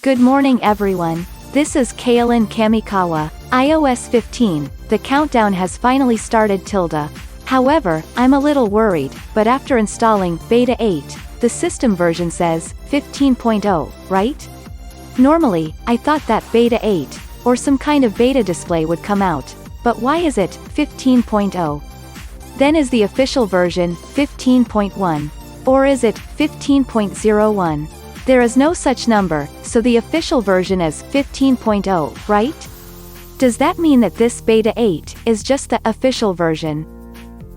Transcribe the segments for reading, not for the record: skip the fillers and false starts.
Good morning everyone. This is Kaylin Kamikawa. iOS 15, the countdown has finally started. However, I'm a little worried, but after installing Beta 8, the system version says 15.0, right? Normally, I thought that Beta 8, or some kind of beta display would come out, but why is it 15.0? Then is the official version 15.1? Or is it 15.01? There is no such number, so the official version is 15.0, right? Does that mean that this Beta 8 is just the official version?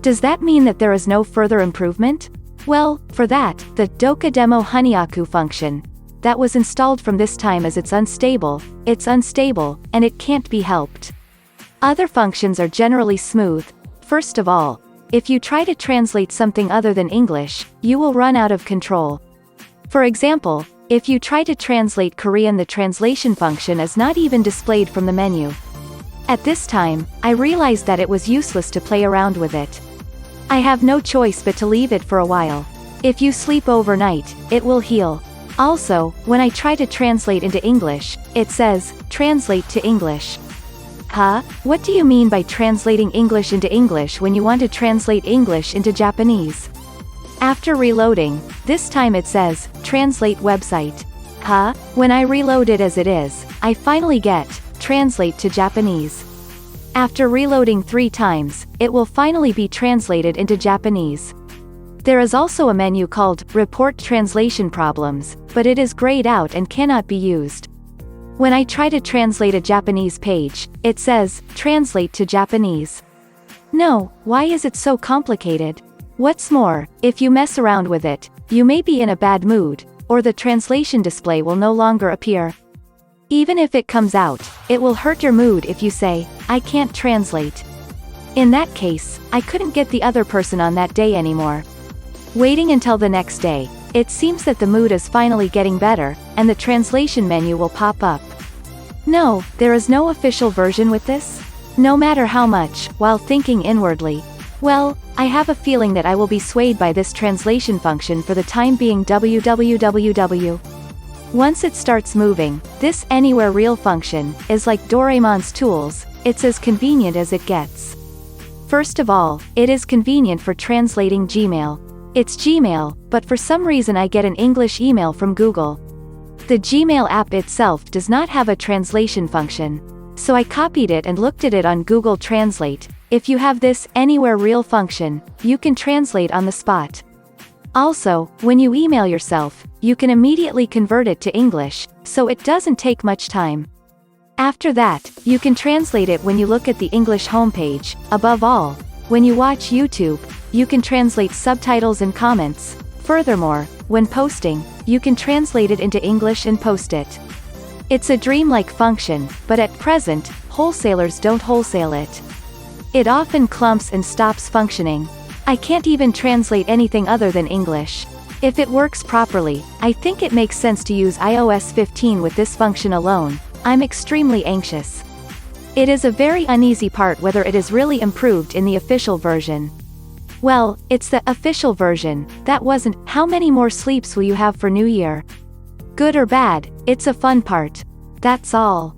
Does that mean that there is no further improvement? Well, for that, the Doka Demo Honyaku function that was installed from this time as it's unstable, and it can't be helped. Other functions are generally smooth. First of all, if you try to translate something other than English, you will run out of control. For example, if you try to translate Korean, the translation function is not even displayed from the menu. At this time, I realized that it was useless to play around with it. I have no choice but to leave it for a while. If you sleep overnight, it will heal. Also, when I try to translate into English, it says, translate to English. Huh? What do you mean by translating English into English when you want to translate English into Japanese? After reloading, this time it says, translate website. Huh? When I reload it as it is, I finally get, translate to Japanese. After reloading 3 times, it will finally be translated into Japanese. There is also a menu called, report translation problems, but it is grayed out and cannot be used. When I try to translate a Japanese page, it says, translate to Japanese. No, why is it so complicated? What's more, if you mess around with it, you may be in a bad mood, or the translation display will no longer appear. Even if it comes out, it will hurt your mood if you say, I can't translate. In that case, I couldn't get the other person on that day anymore. Waiting until the next day, it seems that the mood is finally getting better, and the translation menu will pop up. No, there is no official version with this? No matter how much, while thinking inwardly, well, I have a feeling that I will be swayed by this translation function for the time being. Once it starts moving, this Anywhere Real function is like Doraemon's tools, it's as convenient as it gets. First of all, it is convenient for translating Gmail. It's Gmail, but for some reason I get an English email from Google. The Gmail app itself does not have a translation function. So I copied it and looked at it on Google Translate. If you have this Anywhere Real function, you can translate on the spot. Also, when you email yourself, you can immediately convert it to English, so it doesn't take much time. After that, you can translate it when you look at the English homepage. Above all, when you watch YouTube, you can translate subtitles and comments. Furthermore, when posting, you can translate it into English and post it. It's a dreamlike function, but at present, wholesalers don't wholesale it. It often clumps and stops functioning. I can't even translate anything other than English. If it works properly, I think it makes sense to use iOS 15 with this function alone. I'm extremely anxious. It is a very uneasy part whether it is really improved in the official version. Well, it's the official version, that wasn't. How many more sleeps will you have for New Year? Good or bad, it's a fun part. That's all.